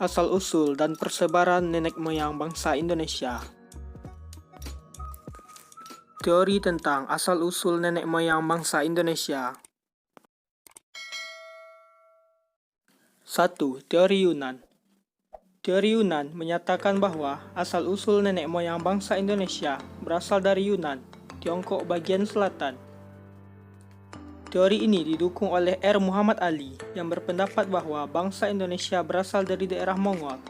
Asal-usul dan persebaran nenek moyang bangsa Indonesia. Teori tentang asal-usul nenek moyang bangsa Indonesia. 1. Teori Yunan. Teori Yunan menyatakan bahwa asal-usul nenek moyang bangsa Indonesia berasal dari Yunan, Tiongkok bagian selatan. Teori ini didukung oleh R. Muhammad Ali yang berpendapat bahwa bangsa Indonesia berasal dari daerah Mongol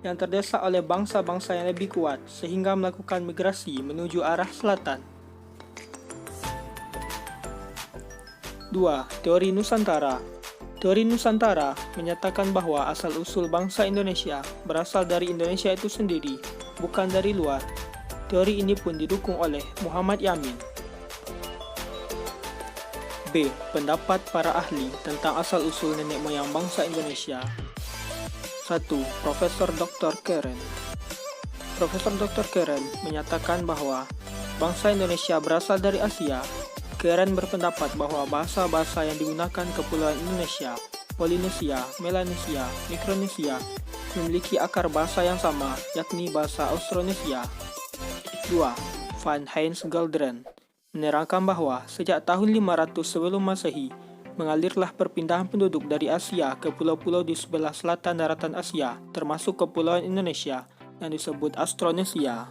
yang terdesak oleh bangsa-bangsa yang lebih kuat sehingga melakukan migrasi menuju arah selatan. 2. Teori Nusantara. Teori Nusantara menyatakan bahwa asal-usul bangsa Indonesia berasal dari Indonesia itu sendiri, bukan dari luar. Teori ini pun didukung oleh Muhammad Yamin. B. Pendapat para ahli tentang asal-usul nenek moyang bangsa Indonesia. 1. Profesor Dr. Keren. Profesor Dr. Keren menyatakan bahwa bangsa Indonesia berasal dari Asia. Keren berpendapat bahwa bahasa-bahasa yang digunakan Kepulauan Indonesia, Polinesia, Melanesia, Mikronesia memiliki akar bahasa yang sama, yakni bahasa Austronesia. 2. Van Heinz Galderen menerangkan bahwa sejak tahun 500 sebelum Masehi, mengalirlah perpindahan penduduk dari Asia ke pulau-pulau di sebelah selatan daratan Asia, termasuk Kepulauan Indonesia yang disebut Austronesia.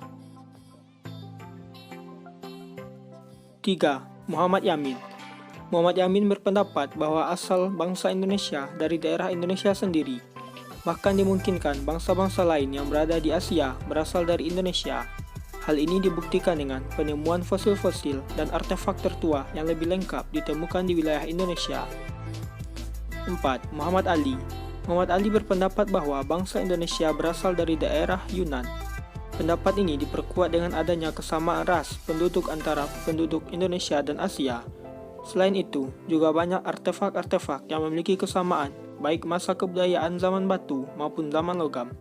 3. Muhammad Yamin. Muhammad Yamin berpendapat bahwa asal bangsa Indonesia dari daerah Indonesia sendiri. Bahkan dimungkinkan bangsa-bangsa lain yang berada di Asia berasal dari Indonesia. Hal ini dibuktikan dengan penemuan fosil-fosil dan artefak tertua yang lebih lengkap ditemukan di wilayah Indonesia. 4. Muhammad Ali. Muhammad Ali berpendapat bahwa bangsa Indonesia berasal dari daerah Yunan. Pendapat ini diperkuat dengan adanya kesamaan ras penduduk antara penduduk Indonesia dan Asia. Selain itu, juga banyak artefak-artefak yang memiliki kesamaan, baik masa kebudayaan zaman batu maupun zaman logam.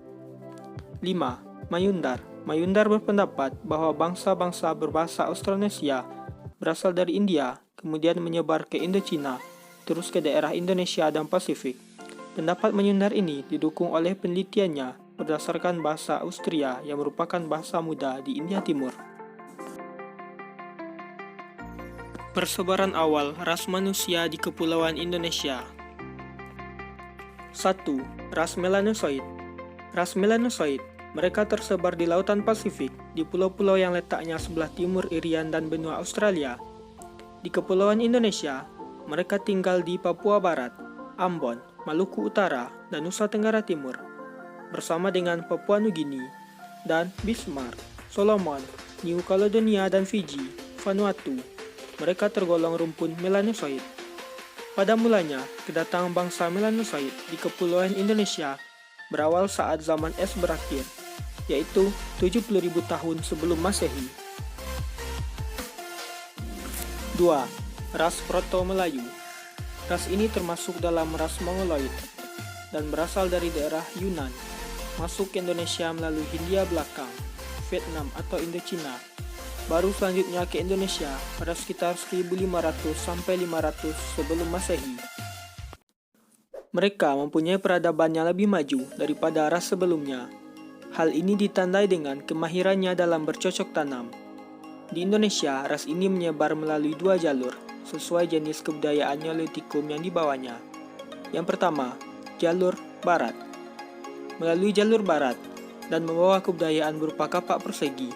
5. Mayundar. Mayundar berpendapat bahwa bangsa-bangsa berbahasa Austronesia berasal dari India, kemudian menyebar ke Indochina, terus ke daerah Indonesia dan Pasifik. Pendapat Mayundar ini didukung oleh penelitiannya berdasarkan bahasa Austria yang merupakan bahasa muda di India Timur. Persebaran awal ras manusia di Kepulauan Indonesia. 1. Ras Melanosoid. Ras Melanosoid mereka tersebar di lautan Pasifik, di pulau-pulau yang letaknya sebelah timur Irian dan benua Australia. Di Kepulauan Indonesia, mereka tinggal di Papua Barat, Ambon, Maluku Utara, dan Nusa Tenggara Timur, bersama dengan Papua Nugini, dan Bismarck, Solomon, New Caledonia dan Fiji, Vanuatu. Mereka tergolong rumpun Melanosoid. Pada mulanya, kedatangan bangsa Melanosoid di Kepulauan Indonesia berawal saat zaman es berakhir, yaitu 70.000 tahun sebelum Masehi. 2. Ras Proto-Melayu. Ras ini termasuk dalam ras Mongoloid dan berasal dari daerah Yunan, masuk ke Indonesia melalui Hindia Belakang, Vietnam atau Indochina, baru selanjutnya ke Indonesia pada sekitar 1500 sampai 500 sebelum Masehi. Mereka mempunyai peradaban yang lebih maju daripada ras sebelumnya. Hal ini ditandai dengan kemahirannya dalam bercocok tanam. Di Indonesia, ras ini menyebar melalui 2 jalur, sesuai jenis kebudayaan Neolitikum yang dibawanya. Yang pertama, jalur barat. Melalui jalur barat dan membawa kebudayaan berupa kapak persegi,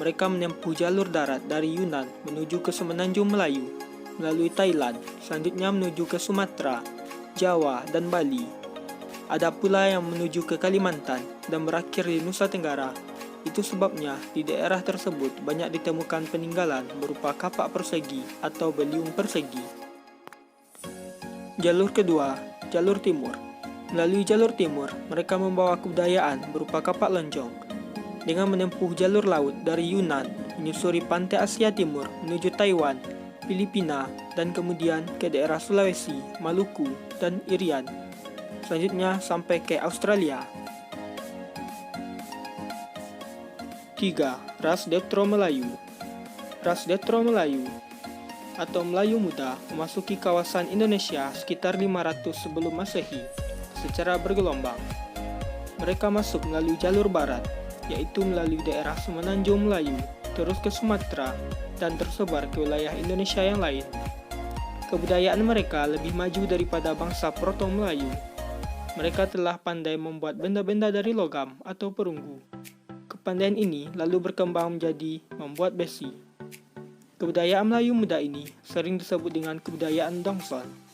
mereka menempuh jalur darat dari Yunan menuju ke Semenanjung Melayu, melalui Thailand, selanjutnya menuju ke Sumatera, Jawa, dan Bali. Ada pula yang menuju ke Kalimantan dan berakhir di Nusa Tenggara. Itu sebabnya di daerah tersebut banyak ditemukan peninggalan berupa kapak persegi atau beliung persegi. Jalur kedua, jalur timur. Melalui jalur timur, mereka membawa kebudayaan berupa kapak lonjong. Dengan menempuh jalur laut dari Yunan, menyusuri pantai Asia Timur menuju Taiwan, Filipina, dan kemudian ke daerah Sulawesi, Maluku, dan Irian. Selanjutnya sampai ke Australia. 3. Ras Detro Melayu. Ras Detro Melayu atau Melayu Muda memasuki kawasan Indonesia sekitar 500 sebelum Masehi secara bergelombang. Mereka masuk melalui jalur barat, yaitu melalui daerah Semenanjung Melayu, terus ke Sumatera, dan tersebar ke wilayah Indonesia yang lain. Kebudayaan mereka lebih maju daripada bangsa Proto-Melayu. Mereka telah pandai membuat benda-benda dari logam atau perunggu. Kepandaian ini lalu berkembang menjadi membuat besi. Kebudayaan Melayu muda ini sering disebut dengan kebudayaan Dongson.